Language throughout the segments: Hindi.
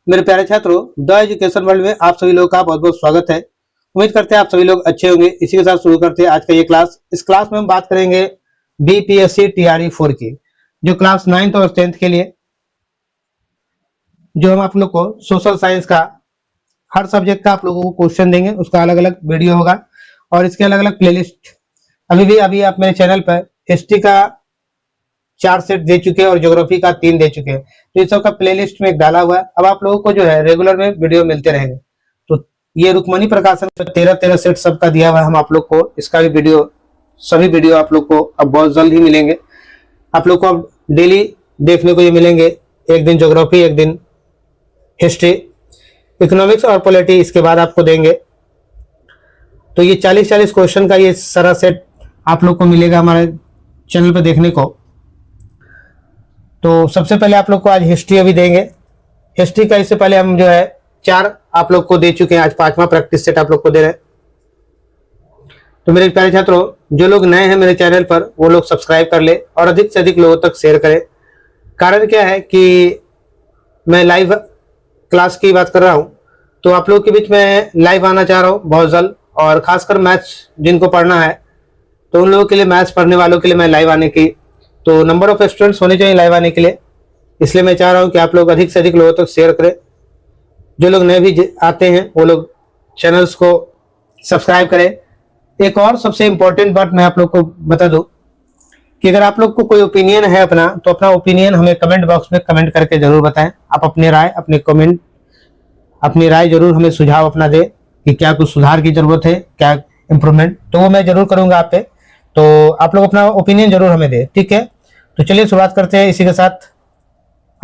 मेरे प्यारे छात्रों, द एजुकेशन वर्ल्ड में आप सभी लोगों का बहुत बहुत स्वागत है। उम्मीद करते हैं आप सभी लोग अच्छे होंगे। इसी के साथ शुरू करते हैं आज का ये क्लास। इस क्लास में हम बात करेंगे बीपीएससी टीआरई 4 की, जो क्लास 9th और 10th के लिए, जो हम आप लोग को सोशल साइंस का हर सब्जेक्ट का आप लोगों को क्वेश्चन देंगे। उसका अलग अलग वीडियो होगा और इसके अलग अलग प्लेलिस्ट अभी आप मेरे चैनल पर हिस्ट्री का 4 सेट दे चुके हैं और ज्योग्राफी का 3 दे चुके हैं, तो इस सब का प्लेलिस्ट में डाला हुआ है। अब आप लोगों को जो है रेगुलर में वीडियो मिलते रहेंगे। तो ये रुक्मणी प्रकाशन में 13 सेट सबका दिया हुआ है हम आप लोग को। इसका भी वीडियो, सभी वीडियो आप लोग को अब बहुत जल्द ही मिलेंगे। आप लोग को अब डेली देखने को ये मिलेंगे, एक दिन ज्योग्राफी, एक दिन हिस्ट्री, इकोनॉमिक्स और पॉलिटी इसके बाद आपको देंगे। तो ये 40 क्वेश्चन का ये सारा सेट आप लोग को मिलेगा हमारे चैनल पर देखने को। तो सबसे पहले आप लोग को आज हिस्ट्री अभी देंगे। हिस्ट्री का इससे पहले हम जो है 4 आप लोग को दे चुके हैं, आज 5वां प्रैक्टिस सेट आप लोग को दे रहे हैं। तो मेरे प्यारे छात्रों, जो लोग नए हैं मेरे चैनल पर वो लोग सब्सक्राइब कर ले और अधिक से अधिक लोगों तक शेयर करें। कारण क्या है कि मैं लाइव क्लास की बात कर रहा हूँ, तो आप लोग के बीच में लाइव आना चाह रहा हूँ बहुत जल्द। और खासकर मैथ्स जिनको पढ़ना है तो उन लोगों के लिए, मैथ्स पढ़ने वालों के लिए मैं लाइव आने की, तो नंबर ऑफ स्टूडेंट्स होने चाहिए लाइव आने के लिए। इसलिए मैं चाह रहा हूं कि आप लोग अधिक से अधिक लोगों तक शेयर करें। जो लोग नए भी आते हैं वो लोग चैनल्स को सब्सक्राइब करें। एक और सबसे इंपॉर्टेंट बात मैं आप लोग को बता दूं कि अगर आप लोग को कोई ओपिनियन है अपना, तो अपना ओपिनियन हमें कमेंट बॉक्स में कमेंट करके जरूर बताएं। आप अपनी राय जरूर हमें सुझाव अपना दे कि क्या कुछ सुधार की जरूरत है, क्या इंप्रूवमेंट, तो वो मैं जरूर करूंगा आप पे। तो आप लोग अपना ओपिनियन जरूर हमें दे, ठीक है। तो चलिए शुरुआत करते हैं इसी के साथ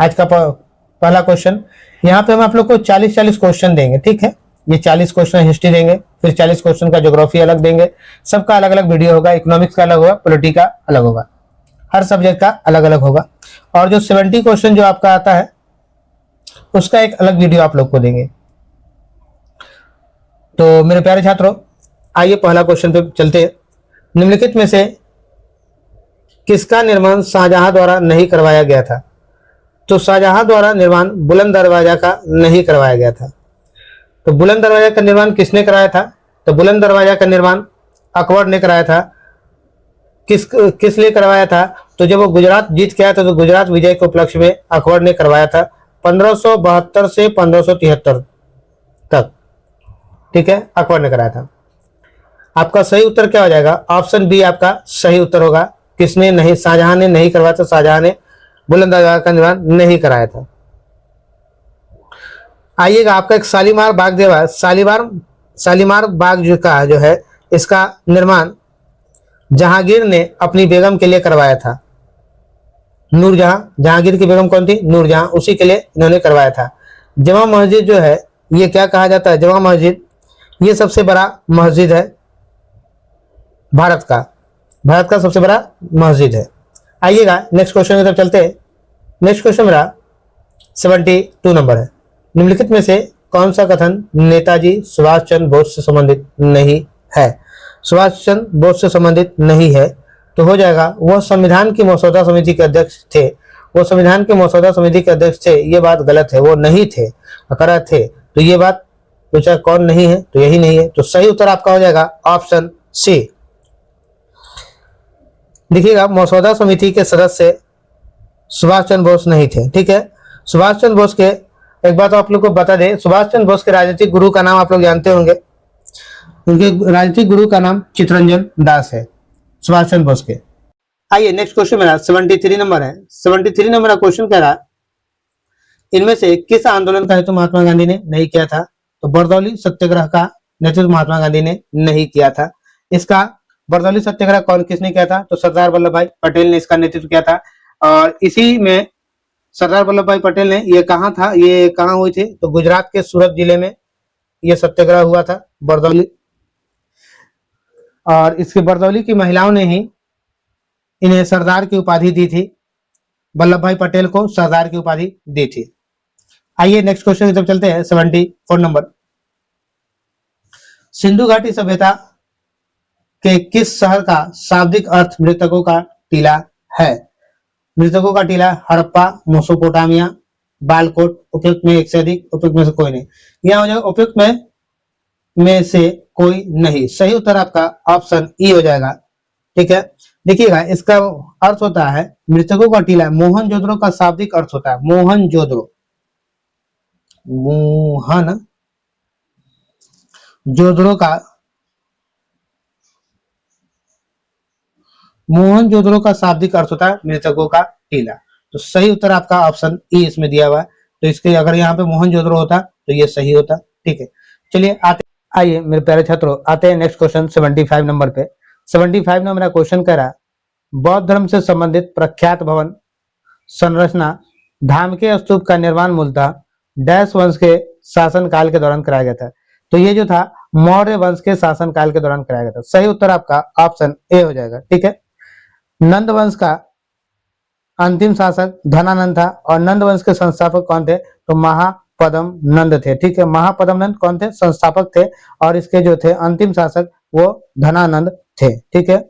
आज का पहला क्वेश्चन। यहाँ पे हम आप लोग को 40 क्वेश्चन देंगे, ठीक है। ये 40 क्वेश्चन हिस्ट्री देंगे, फिर 40 क्वेश्चन का ज्योग्राफी अलग देंगे। सबका अलग अलग वीडियो होगा, इकोनॉमिक्स का अलग होगा, पॉलिटी का अलग होगा, हर सब्जेक्ट का अलग अलग होगा। और जो 70 क्वेश्चन जो आपका आता है उसका एक अलग वीडियो आप लोग को देंगे। तो मेरे प्यारे छात्रों, आइए पहला क्वेश्चन पे चलते हैं। निम्नलिखित में से किसका निर्माण शाहजहां द्वारा नहीं करवाया गया था? तो शाहजहां द्वारा निर्माण बुलंद दरवाजा का नहीं करवाया गया था। तो बुलंद दरवाजा का निर्माण किसने कराया था? तो बुलंद दरवाजा का निर्माण अकबर ने कराया था। किस लिए करवाया था? तो जब वो गुजरात जीत के आया था, तो गुजरात विजय के उपलक्ष्य में अकबर ने करवाया था 1572 से 1573 तक, ठीक है, अकबर ने कराया था। आपका सही उत्तर क्या हो जाएगा? ऑप्शन बी आपका सही उत्तर होगा। किसने नहीं? शाहजहां ने नहीं करवाया था। शाहजहां ने बुलंद दरवाजा का निर्माण नहीं कराया था। आइएगा, आपका एक शालीमार बाग देवा, शालीमार बाग जो है इसका निर्माण जहांगीर ने अपनी बेगम के लिए करवाया था। नूरजहां, जहांगीर की बेगम कौन थी? नूरजहां, उसी के लिए इन्होंने करवाया था। जमा मस्जिद जो है ये क्या कहा जाता है? जमा मस्जिद ये सबसे बड़ा मस्जिद है भारत का सबसे बड़ा मस्जिद है। आइएगा नेक्स्ट क्वेश्चन की तरफ चलते हैं। नेक्स्ट क्वेश्चन मेरा 72 नंबर है। निम्नलिखित में से कौन सा कथन नेताजी सुभाष चंद्र बोस से संबंधित नहीं है? सुभाष चंद्र बोस से संबंधित नहीं है तो हो जाएगा वह संविधान की मसौदा समिति के अध्यक्ष थे। वो संविधान के मसौदा समिति के अध्यक्ष थे, ये बात गलत है। वो नहीं थे, अगर थे तो ये बात पूछा कौन नहीं है, तो यही नहीं है। तो सही उत्तर आपका हो जाएगा ऑप्शन सी। देखिएगा, मसौदा समिति के सदस्य सुभाष चंद्र बोस नहीं थे, ठीक है। सुभाष चंद्र बोस के, एक बात आप लोग को बता दें, सुभाष चंद्र बोस के राजनीतिक गुरु का नाम आप लोग जानते होंगे। उनके राजनीतिक गुरु का नाम चित्तरंजन दास है, सुभाष चंद्र बोस के। आइए नेक्स्ट क्वेश्चन मेरा 73 नंबर है। 73 नंबर का क्वेश्चन कह रहा, इनमें से किस आंदोलन का हेतु महात्मा गांधी ने नहीं किया था? तो बरदौली सत्याग्रह का नेतृत्व महात्मा गांधी ने नहीं किया था। इसका बरदौली सत्याग्रह किसने किया था? तो सरदार वल्लभ भाई पटेल ने इसका नेतृत्व किया था। और इसी में सरदार वल्लभ भाई पटेल ने, ये कहाँ हुई थी? तो गुजरात के सूरत जिले में यह सत्याग्रह हुआ था, बरदौली। और इसके बरदौली की महिलाओं ने ही इन्हें सरदार की उपाधि दी थी, वल्लभ भाई पटेल को सरदार की उपाधि दी थी। आइए नेक्स्ट क्वेश्चन की तरफ चलते हैं। 74 नंबर, सिंधु घाटी सभ्यता के किस शहर का शाब्दिक अर्थ मृतकों का टीला है? मृतकों का टीला हड़प्पा, मेसोपोटामिया, बालकोट, उपयुक्त में एक से अधिक, उपयुक्त में से कोई नहीं। यहाँ हो जाएगा उपयुक्त में से कोई नहीं। सही उत्तर आपका ऑप्शन ई हो जाएगा। ठीक है, देखिएगा इसका अर्थ होता है मृतकों का टीला। मोहनजोदड़ो का शाब्दिक अर्थ होता है मोहनजोदड़ो, मोहनजोदड़ो का मोहनजोदड़ो का शाब्दिक अर्थ होता है मृतकों का टीला। तो सही उत्तर आपका ऑप्शन ई इसमें दिया हुआ है। तो इसके अगर यहाँ पे मोहनजोदड़ो होता तो ये सही होता। ठीक है, चलिए आइए मेरे प्यारे छात्रों, आते हैं नेक्स्ट क्वेश्चन 75 नंबर पे। 75 नंबर का क्वेश्चन कह रहा बौद्ध धर्म से संबंधित प्रख्यात भवन संरचना धाम के स्तूप का निर्माण मूलतः डैश वंश के शासन काल के दौरान कराया गया था। तो ये जो था मौर्य वंश के शासन काल के दौरान कराया गया था। सही उत्तर आपका ऑप्शन ए हो जाएगा। ठीक है, नंद वंश का अंतिम शासक धनानंद था और नंद वंश के संस्थापक कौन थे? तो महापद्म नंद थे। ठीक है, महापद्म नंद कौन थे? संस्थापक थे और इसके जो थे अंतिम शासक वो धनानंद थे। ठीक है,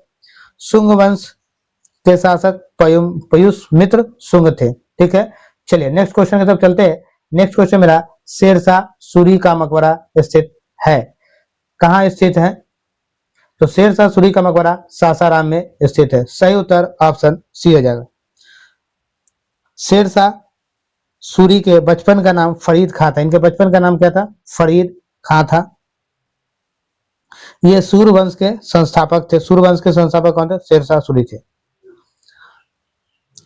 शुंग वंश के शासक पयुष मित्र शुंग थे। ठीक है, चलिए नेक्स्ट क्वेश्चन की तरफ चलते हैं। नेक्स्ट क्वेश्चन मेरा शेरशाह सूरी का मकबरा स्थित है। कहाँ स्थित है? तो शेरशाह सूरी का मकबरा सासाराम में स्थित है। सही उत्तर ऑप्शन सी हो जाएगा। शेरशाह सूरी के बचपन का नाम फरीद खां था। इनके बचपन का नाम क्या था? फरीद खां था। ये सूरवंश के संस्थापक थे। सूरवंश के संस्थापक कौन थे? शेरशाह सूरी थे।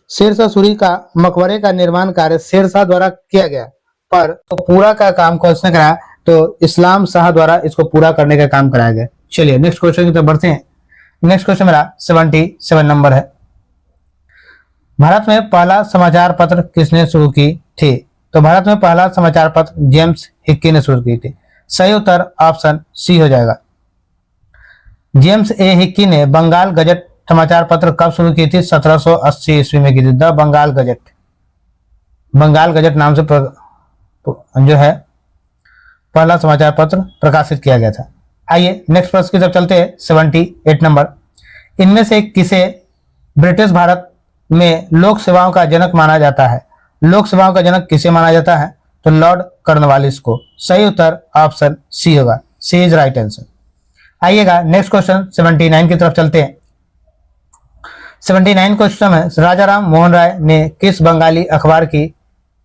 शेरशाह सूरी का मकबरे का निर्माण कार्य शेरशाह द्वारा किया गया, पर तो पूरा का काम किसने कराया? तो इस्लाम शाह द्वारा इसको पूरा करने का काम कराया गया। चलिए नेक्स्ट क्वेश्चन की तरफ बढ़ते हैं। नेक्स्ट क्वेश्चन मेरा 77 नंबर है। भारत में पहला समाचार पत्र किसने शुरू की थी? तो भारत में पहला समाचार पत्र जेम्स हिक्की ने शुरू की थी। सही उत्तर ऑप्शन सी हो जाएगा। जेम्स ए हिक्की ने बंगाल गजट समाचार पत्र कब शुरू की थी? 1780 ईस्वी में की थी। The Bengal gazette, Bengal gazette नाम से जो है पहला समाचार पत्र प्रकाशित किया गया था। आइए नेक्स्ट प्रश्न की तरफ चलते हैं। 78 नंबर, इनमें से किसे ब्रिटिश भारत में लोक सेवाओं का जनक माना जाता है? लोक सेवाओं का जनक किसे माना जाता है? तो लॉर्ड कॉर्नवालिस को। सही उत्तर ऑप्शन सी होगा। सी इज राइट आंसर। आइएगा नेक्स्ट क्वेश्चन 79 की तरफ चलते हैं। 79 क्वेश्चन है, राजा राम मोहन राय ने किस बंगाली अखबार की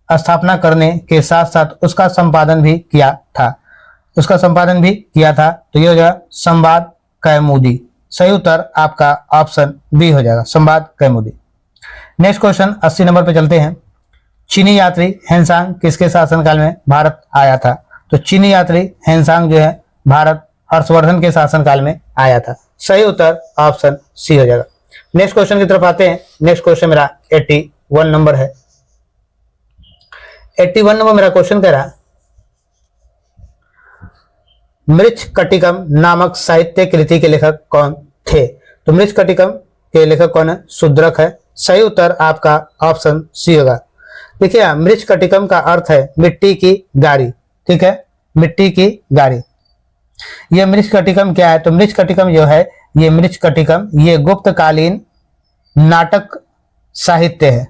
स्थापना करने के साथ साथ उसका संपादन भी किया था? उसका संपादन भी किया था। तो ये हो जाएगा संवाद कैमुदी। सही उत्तर आपका ऑप्शन बी हो जाएगा, संवाद कैमुदी। नेक्स्ट क्वेश्चन 80 नंबर पे चलते हैं। चीनी यात्री हेनसांग किसके शासनकाल में भारत आया था? तो चीनी यात्री हेनसांग जो है भारत हर्षवर्धन के शासनकाल में आया था। सही उत्तर ऑप्शन सी हो जाएगा। नेक्स्ट क्वेश्चन की तरफ आते हैं। नेक्स्ट क्वेश्चन मेरा 81 नंबर है। 81 नंबर मेरा क्वेश्चन कह रहा मृच्छकटिकम नामक साहित्य कृति के लेखक कौन थे? तो मृच्छकटिकम के लेखक कौन है? शूद्रक है। सही उत्तर आपका ऑप्शन सी होगा। देखिए मृच्छकटिकम का अर्थ है मिट्टी की गाड़ी। ठीक है, मिट्टी की गाड़ी। यह मृच्छकटिकम क्या है? तो मृच्छकटिकम जो है ये मृच्छकटिकम ये गुप्तकालीन नाटक साहित्य है।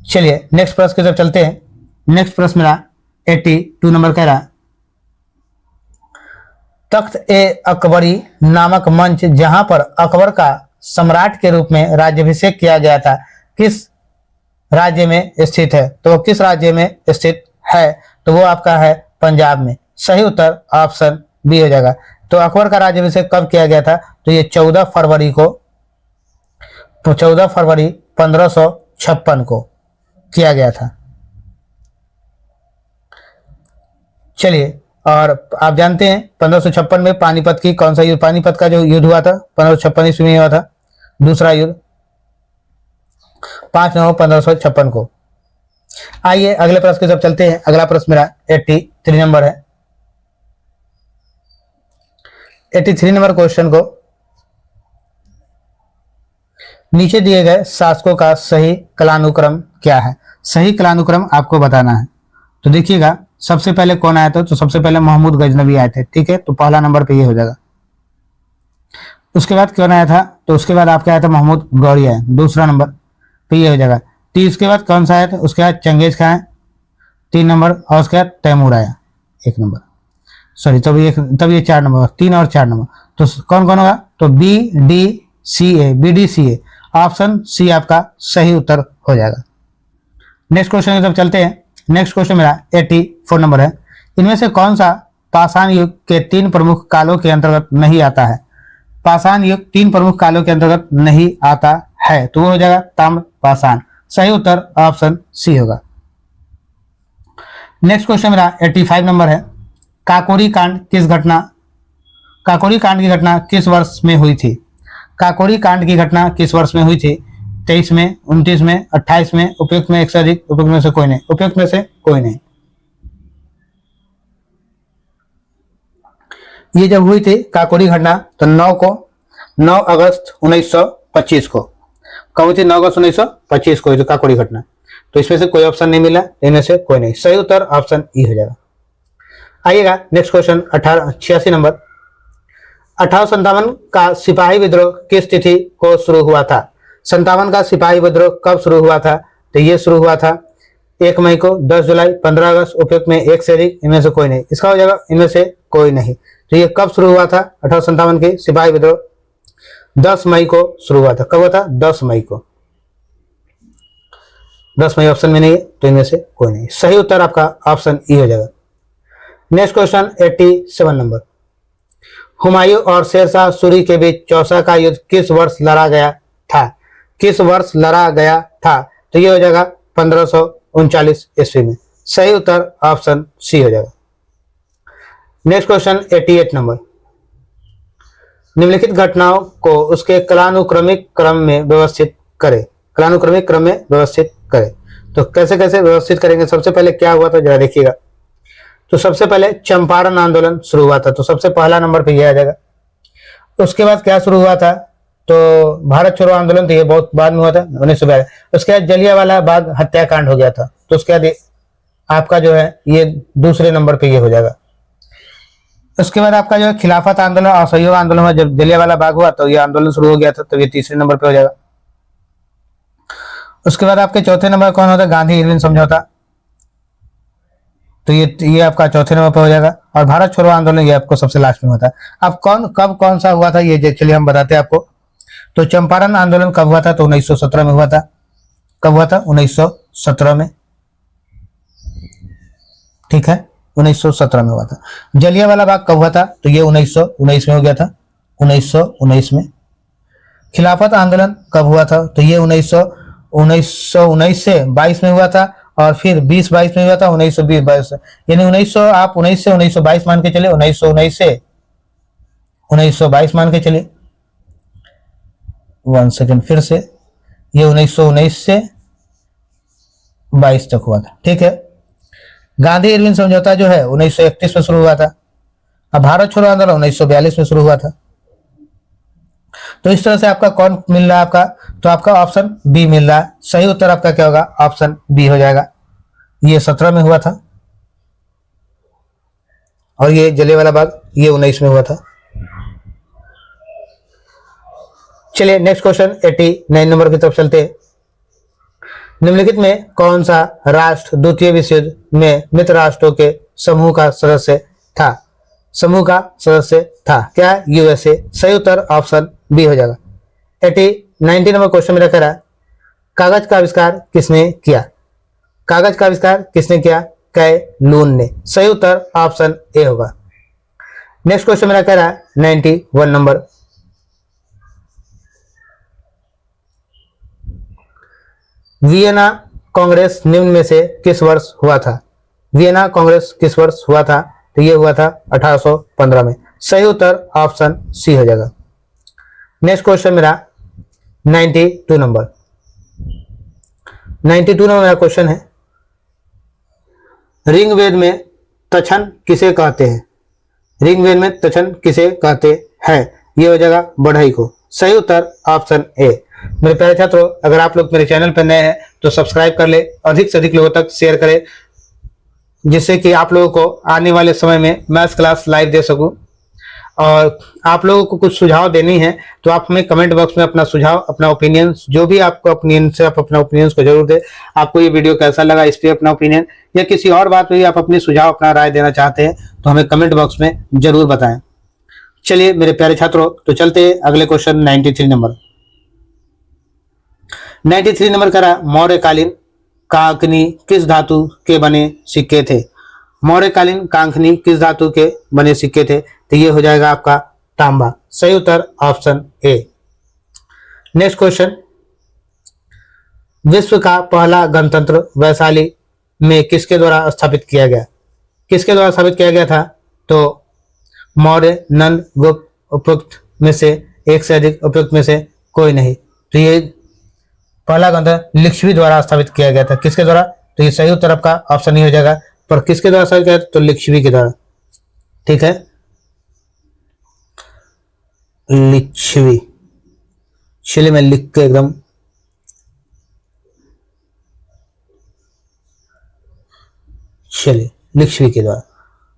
चलिए नेक्स्ट प्रश्न की तरफ चलते हैं। नेक्स्ट प्रश्न मेरा 82 नंबर कह रहा तख्त ए अकबरी नामक मंच जहां पर अकबर का सम्राट के रूप में राज्याभिषेक किया गया था किस राज्य में स्थित है? तो किस राज्य में स्थित है? तो वो आपका है पंजाब में। सही उत्तर ऑप्शन बी हो जाएगा। तो अकबर का राज्याभिषेक कब किया गया था? तो ये 14 फरवरी 1556 को किया गया था। चलिए, और आप जानते हैं 1556 में पानीपत की कौन सा युद्ध, पानीपत का जो युद्ध हुआ था 1556 ईस्वी में हुआ था, दूसरा युद्ध 5 नवंबर 1556 को। आइए अगले प्रश्न की तरफ चलते हैं। अगला प्रश्न मेरा 83 नंबर है। 83 नंबर क्वेश्चन को नीचे दिए गए शासकों का सही कालानुक्रम क्या है? सही कालानुक्रम आपको बताना है। तो देखिएगा सबसे पहले कौन आया था? तो सबसे पहले महमूद गजनवी आए थे। ठीक है, तो पहला नंबर पे ये हो जाएगा। उसके बाद कौन आया था? तो उसके बाद आपका आया था महमूद गौरी आया, दूसरा नंबर पे ये हो जाएगा। 30 के बाद कौन सा है, तो उसके बाद चंगेज खान है 3 नंबर, और उसके बाद तैमूर आया 1 नंबर, सॉरी तब ये 4 नंबर, 3 और 4 नंबर, तो कौन कौन होगा, तो BDCA, ऑप्शन सी आपका सही उत्तर हो जाएगा। नेक्स्ट क्वेश्चन की तरफ चलते हैं। नेक्स्ट क्वेश्चन मेरा 84 नंबर है। इनमें से कौन सा पाषाण युग के 3 प्रमुख कालों के अंतर्गत नहीं आता है? पाषाण युग 3 प्रमुख कालों के अंतर्गत नहीं आता है, तो वो हो जाएगा ताम्र पाषाण। सही उत्तर ऑप्शन सी होगा। नेक्स्ट क्वेश्चन मेरा 85 नंबर है। काकोरी कांड की घटना किस वर्ष में हुई थी? काकोरी कांड की घटना किस वर्ष में हुई थी? 23 में, 29 में, 28 में, उपयुक्त में एक से अधिक, उपयुक्त में से कोई नहीं, उपयुक्त में से कोई नहीं। ये जब हुई थी काकोरी घटना तो 9 अगस्त 1925 को, कब हुई थी? 9 अगस्त 1925 को हुई थी काकोरी घटना। तो इसमें से कोई ऑप्शन नहीं मिला, इनमें से कोई नहीं। सही उत्तर ऑप्शन ई हो जाएगा। आइएगा नेक्स्ट क्वेश्चन 86 नंबर। 1857 का सिपाही विद्रोह किस तिथि को शुरू हुआ था? 57 का सिपाही विद्रोह कब शुरू हुआ था? तो ये शुरू हुआ था 1 मई को, 10 जुलाई, 15 अगस्त, उपयुक्त में एक से अधिक, इनमें से कोई नहीं। इसका हो जाएगा इनमें से कोई नहीं। तो ये कब शुरू हुआ था? 1857 के सिपाही विद्रोह 10 मई को शुरू हुआ था। कब हुआ था? 10 मई को। 10 मई ऑप्शन में नहीं है, तो इनमें से कोई नहीं। सही उत्तर आपका ऑप्शन ई हो जाएगा। Next question 87 number. हुमायूं और शेरशाह सूरी के बीच चौसा का युद्ध किस वर्ष लड़ा गया था? किस वर्ष लड़ा गया था? तो ये हो जाएगा 1539 ईस्वी में। सही उत्तर ऑप्शन सी हो जाएगा। Next question 88 number. निम्नलिखित घटनाओं को उसके कालानुक्रमिक क्रम में व्यवस्थित करें। कालानुक्रमिक क्रम में व्यवस्थित करें। तो कैसे कैसे व्यवस्थित करेंगे? सबसे पहले क्या हुआ था जरा देखिएगा। तो सबसे पहले चंपारण आंदोलन शुरू हुआ था, तो सबसे पहला नंबर पे यह आ जाएगा। उसके बाद क्या शुरू हुआ था? तो भारत छोड़ो आंदोलन, तो ये बहुत बाद में हुआ था 1942। उसके बाद जलियांवाला बाग हत्याकांड हो गया था, तो उसके बाद आपका जो है ये दूसरे नंबर पे ये हो जाएगा। उसके बाद आपका जो है खिलाफत आंदोलन, असहयोग आंदोलन हुआ, जब जलियांवाला बाग हुआ तो ये आंदोलन शुरू हो गया था, तो ये तीसरे नंबर पे हो जाएगा। उसके बाद आपके चौथे नंबर कौन होता है? गांधी इरविन समझौता, तो ये आपका चौथे नंबर पर हो जाएगा। और भारत छोड़ो आंदोलन ये आपको सबसे लास्ट में होता है। अब कौन सा हुआ था ये एक्चुअली हम बताते हैं आपको। तो चंपारण आंदोलन कब हुआ था? तो 1917 में हुआ था। कब हुआ था? 1917 में, ठीक है, 1917 में हुआ था। जलियांवाला बाग कब हुआ था? तो ये 1919 में हो गया था, 1919 में। खिलाफत आंदोलन कब हुआ था? तो ये 1919 से 22 में हुआ था, और फिर 20-22 में हुआ था 1920-22, यानी 1900 आप 19 से 1922 मान के चले, 1919 से 1922 मान के चले। 1 सेकेंड, फिर से ये 1919 से 22 तक हुआ था, ठीक है। गांधी इरविन समझौता जो है 1931 में शुरू हुआ था। अब भारत छोड़ो आंदोलन 1942 में शुरू हुआ था। तो इस तरह से आपका कौन मिल रहा है आपका? तो आपका ऑप्शन बी मिल रहा है। सही उत्तर आपका क्या होगा? ऑप्शन बी हो जाएगा। ये 17 में हुआ था, और ये जलियांवाला बाग ये 19 में हुआ था। चलिए नेक्स्ट क्वेश्चन 89 नंबर की तरफ चलते हैं। निम्नलिखित में कौन सा राष्ट्र द्वितीय विश्व युद्ध में मित्र राष्ट्रों के समूह का सदस्य था? समूह का सदस्य था क्या? यूएसए। सही उत्तर ऑप्शन बी हो जाएगा। 90 नंबर क्वेश्चन मेरा कह रहा है, कागज का आविष्कार किसने किया? कागज का आविष्कार किसने किया? कैलून ने। सही उत्तर ऑप्शन ए होगा। नेक्स्ट क्वेश्चन मेरा कह रहा है 91 नंबर। वियना कांग्रेस निम्न में से किस वर्ष हुआ था? वियना कांग्रेस किस वर्ष हुआ था? तो ये हुआ था 1815 में। सही उत्तर ऑप्शन सी हो जाएगा। नेक्स्ट क्वेश्चन मेरा 92 नंबर। 92 नंबर मेरा क्वेश्चन है, ऋग्वेद में तक्षण किसे कहते हैं? ऋग्वेद में तक्षण किसे कहते हैं? ये हो जाएगा बढ़ई को। सही उत्तर ऑप्शन ए। मेरे प्यारे छात्रों, अगर आप लोग मेरे चैनल पर नए हैं तो सब्सक्राइब कर ले, अधिक से अधिक लोगों तक शेयर करें, जिससे कि आप लोगों को आने वाले समय में मैथ्स क्लास लाइव दे सकूं। और आप लोगों को कुछ सुझाव देनी है तो आप हमें कमेंट बॉक्स में अपना सुझाव, अपना ओपिनियन, जो भी आपको ओपिनियन से आप अपना ओपिनियन को जरूर दे। आपको ये वीडियो कैसा लगा इस पर अपना ओपिनियन, या किसी और बात पे आप अपनी सुझाव, अपना राय देना चाहते हैं तो हमें कमेंट बॉक्स में जरूर बताएं। चलिए मेरे प्यारे छात्रों, तो चलते हैं अगले क्वेश्चन 93 नंबर। 93 नंबर का रहा, मौर्यकालीन कांकनी किस धातु के बने सिक्के थे? मौर्यकालीन कांकनी किस धातु के बने सिक्के थे? तो ये हो जाएगा आपका तांबा। सही उत्तर ऑप्शन ए। नेक्स्ट क्वेश्चन, विश्व का पहला गणतंत्र वैशाली में किसके द्वारा स्थापित किया गया? किसके द्वारा स्थापित किया गया था? तो मौर्य, नंद, गुप्त, उपयुक्त में से एक से अधिक, उपयुक्त में से कोई नहीं। तो ये पहला गणतंत्र लिच्छवी द्वारा स्थापित किया गया था। किसके द्वारा? तो ये सही उत्तर आपका ऑप्शन ही हो जाएगा। पर किसके द्वारा स्थापित किया? तो लिच्छवी के द्वारा। ठीक है, लिच्छवी। चलिए मैं लिख के एकदम, चलिए लिच्छवी के द्वारा।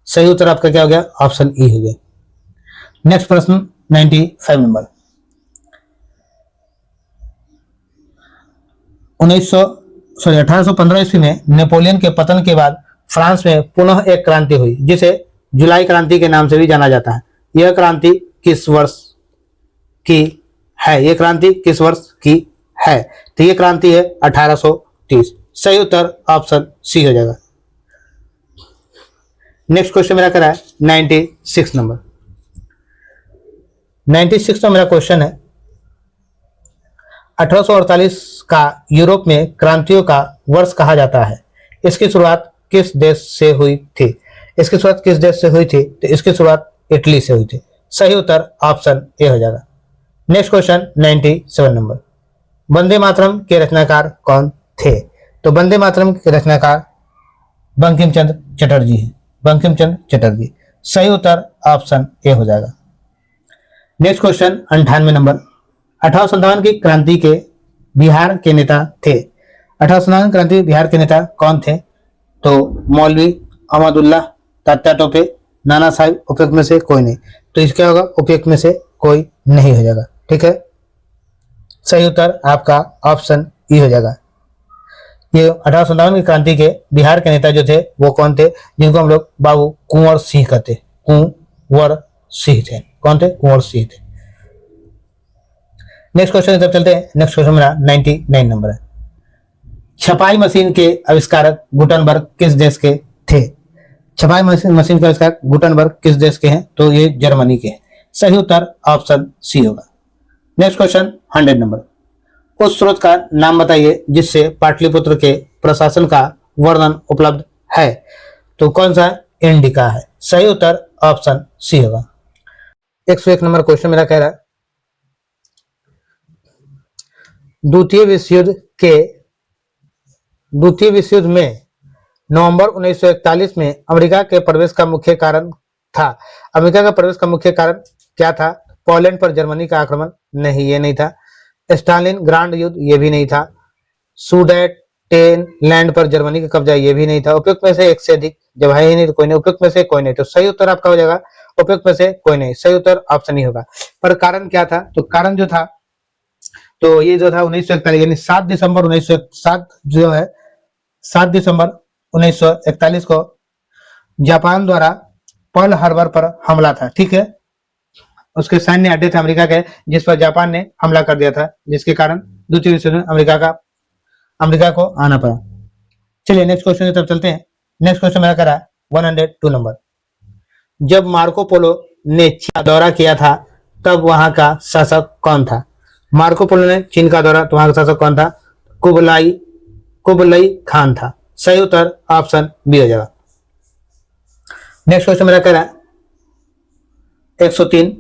सही उत्तर आपका क्या हो गया? ऑप्शन ई हो गया। नेक्स्ट प्रश्न 95 नंबर। 1815 ईस्वी में नेपोलियन के पतन के बाद फ्रांस में पुनः एक क्रांति हुई जिसे जुलाई क्रांति के नाम से भी जाना जाता है। यह क्रांति किस वर्ष की है? यह क्रांति किस वर्ष की है? तो यह क्रांति है 1830। सही उत्तर ऑप्शन सी हो जाएगा। नेक्स्ट क्वेश्चन मेरा करा है 96 नंबर। 96 में मेरा क्वेश्चन है, 1848 का यूरोप में क्रांतियों का वर्ष कहा जाता है। इसकी शुरुआत किस देश से हुई थी? इसकी शुरुआत किस देश से हुई थी? तो इसकी शुरुआत इटली से हुई थी। सही उत्तर ऑप्शन ए हो जाएगा। नेक्स्ट क्वेश्चन 97 नंबर। वंदे मातरम के रचनाकार कौन थे? तो वंदे मातरम के रचनाकार बंकिम चंद्र चटर्जी है। बंकिम चंद्र चटर्जी। सही उत्तर ऑप्शन ए हो जाएगा। Next question 98 number. 1857 की क्रांति के बिहार के नेता थे। 1857 क्रांति बिहार के नेता कौन थे? तो मौलवी अहमदुल्लाह, तात्या टोपे, नाना साहिब, उपयुक्त में से कोई नहीं। तो इसका होगा उपयुक्त में से कोई नहीं हो जाएगा। ठीक है, सही उत्तर आपका ऑप्शन ई हो जाएगा। ये 1857 की क्रांति के बिहार के नेता जो थे वो कौन थे? जिनको हम लोग बाबू कुंवर सिंह कहते। कुंवर सिंह थे। कौन थे? कुंवर सिंह थे। नेक्स्ट क्वेश्चन की तरफ चलते हैं। नेक्स्ट क्वेश्चन मेरा 99 नंबर है। छपाई मशीन के आविष्कारक गुटनबर्ग किस देश के थे? छपाई मशीन के आविष्कारक गुटनबर्ग किस देश के हैं? तो ये जर्मनी के हैं। सही उत्तर ऑप्शन सी होगा। Next question 100 number. उस स्रोत का नाम बताइए जिससे पाटलिपुत्र के प्रशासन का वर्णन उपलब्ध है। तो कौन सा? इंडिका है। सही उत्तर ऑप्शन सी होगा। 101 नंबर क्वेश्चन मेरा कह रहा है, द्वितीय विश्व युद्ध में नवंबर 1941 में अमेरिका के प्रवेश का मुख्य कारण था। अमेरिका का प्रवेश का मुख्य कारण क्या था? पोलैंड पर जर्मनी का आक्रमण? नहीं, ये नहीं था। स्टालिन ग्रांड युद्ध? ये भी नहीं था। सुडेटेनलैंड पर जर्मनी का कब्जा? ये भी नहीं था। उपयुक्त में से एक से अधिक? जब है ही नहीं तो कोई नहीं। उपयुक्त में से कोई नहीं। तो सही उत्तर आपका हो जाएगा उपयुक्त में से कोई नहीं। सही उत्तर ऑप्शन ही होगा। पर कारण क्या था? तो कारण जो था, तो ये जो था 1941 यानी 7 दिसंबर 1907 जो है 7 दिसंबर 1941 को जापान द्वारा पर्ल हार्बर पर हमला था। ठीक है, उसके सैन्य अड्डे थे अमेरिका के, जिस पर जापान ने हमला कर दिया था, जिसके कारण द्वितीय विश्व युद्ध में अमेरिका को आना पड़ा। चलिए नेक्स्ट क्वेश्चन की तरफ चलते हैं। नेक्स्ट क्वेश्चन मेरा करा 102 नंबर। जब मार्को पोलो ने चीन का दौरा किया था तब वहां का शासक कौन था? मार्को पोलो ने चीन का दौरा तो वहां का शासक कौन था? कुबलई खान था। सही उत्तर ऑप्शन बी हो जाएगा। नेक्स्ट क्वेश्चन मेरा कह रहा है 103।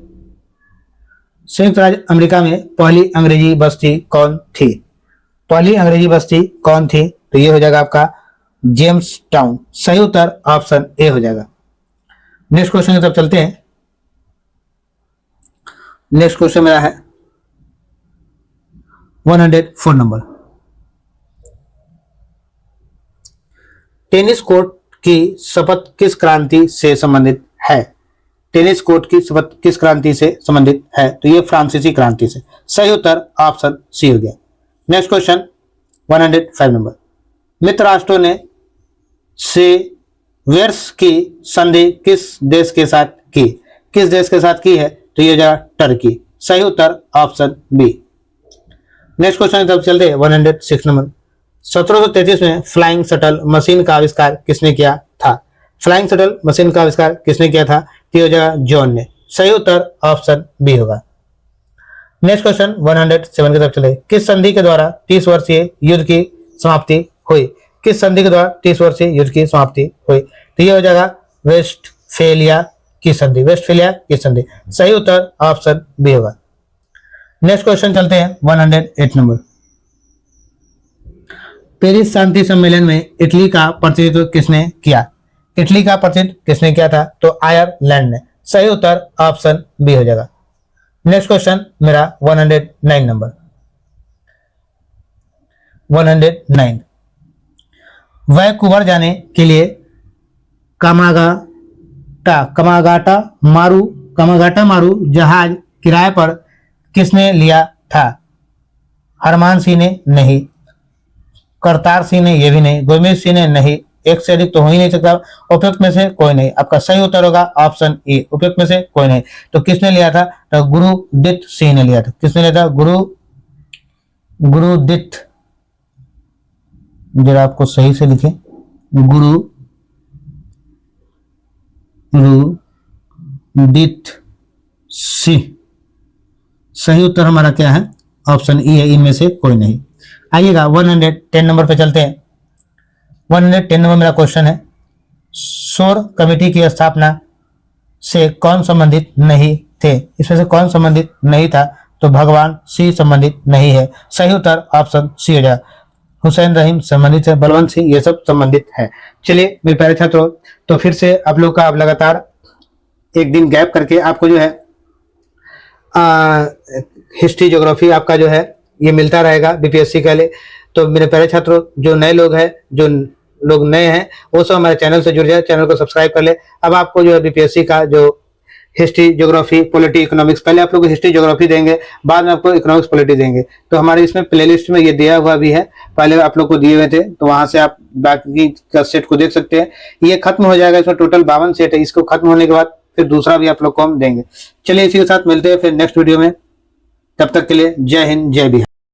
संयुक्त राज्य अमेरिका में पहली अंग्रेजी बस्ती कौन थी? पहली अंग्रेजी बस्ती कौन थी? तो ये हो जाएगा आपका जेम्स टाउन। सही उत्तर ऑप्शन ए हो जाएगा। नेक्स्ट क्वेश्चन की तरफ चलते हैं। नेक्स्ट क्वेश्चन मेरा है 104 नंबर। टेनिस कोर्ट की शपथ किस क्रांति से संबंधित है? टेनिस कोर्ट किस क्रांति से संबंधित है? तो ये फ्रांसीसी क्रांति से। सही उत्तर ऑप्शन सी हो गया। Next question 105 number. मित्र राष्ट्रों ने सेवर्स की संधि किस देश के साथ की? किस देश के साथ की है? तो ये जगह टर्की। सही उत्तर ऑप्शन बी। नेक्स्ट क्वेश्चन तब चलते हैं 106 नंबर। 1733 में फ्लाइंग शटल मशीन का आविष्कार किसने किया था? फ्लाइंग शटल मशीन का आविष्कार किसने किया था? तो ये जगह जॉन ने। सही उत्तर ऑप्शन बी होगा। नेक्स्ट क्वेश्चन 107 की तरफ चले। किस संधि के द्वारा 30 वर्षीय युद्ध की समाप्ति हुई? किस संधि के द्वारा 30 वर्षीय युद्ध की समाप्ति हुई? तो ये हो जाएगा वेस्टफेलिया की संधि। वेस्टफेलिया की संधि। सही उत्तर ऑप्शन बी होगा। नेक्स्ट क्वेश्चन चलते हैं 108 नंबर। पेरिस शांति सम्मेलन में इटली का प्रतिनिधित्व किसने किया? इटली का प्रतिनिधित्व किसने किया था? तो आयरलैंड ने। सही उत्तर ऑप्शन बी हो जाएगा। नेक्स्ट क्वेश्चन मेरा 109 नंबर। 109। वैंकूवर जाने के लिए कामागाटा मारू जहाज किराए पर किसने लिया था? हरमान सिंह ने नहीं, करतार सिंह ने ये भी नहीं, गुरमीत सिंह ने नहीं, एक से अधिक तो हो ही नहीं सकता। उपयुक्त में से कोई नहीं। आपका सही उत्तर होगा ऑप्शन ए, उपयुक्त में से कोई नहीं। तो किसने लिया था? तो गुरुदित सिंह ने लिया था। किसने लिया था? गुरुदित, जरा आपको सही से लिखे, गुरुदित सिंह। सही उत्तर हमारा क्या है? ऑप्शन ई है, इनमें से कोई नहीं। आइएगा 110 नंबर पे चलते हैं। 110 नंबर मेरा क्वेश्चन है। शोर कमेटी की स्थापना से कौन संबंधित नहीं थे? इसमें से कौन संबंधित नहीं था? तो भगवान सिंह संबंधित नहीं है। सही उत्तर ऑप्शन सी हो जाएगा। हुसैन रहीम संबंधित है, बलवंत सिंह ये सब संबंधित है। चलिए मेरे प्यारे छात्रों, तो फिर से आप लोग का अब लगातार एक दिन गैप करके आपको जो है हिस्ट्री ज्योग्राफी आपका जो है ये मिलता रहेगा बीपीएससी के लिए। तो मेरे प्यारे छात्रों, जो नए लोग हैं, जो लोग नए हैं, वो सब हमारे चैनल से जुड़ जाए, चैनल को सब्सक्राइब कर ले। अब आपको जो है बीपीएससी का जो हिस्ट्री ज्योग्राफी पॉलिटी इकोनॉमिक्स, पहले आप लोग हिस्ट्री ज्योग्राफी देंगे, बाद में आपको इकोनॉमिक्स पॉलिटी देंगे। तो हमारे इसमें प्लेलिस्ट में ये दिया हुआ भी है, पहले आप लोग को दिए हुए थे, तो वहां से आप बाकी का सेट को देख सकते हैं। ये खत्म हो जाएगा, इसमें टोटल 52 सेट है। इसको खत्म होने के बाद फिर दूसरा भी आप लोग को हम देंगे। चलिए इसी के साथ मिलते हैं फिर नेक्स्ट वीडियो में। तब तक के लिए जय हिंद, जय बिहार।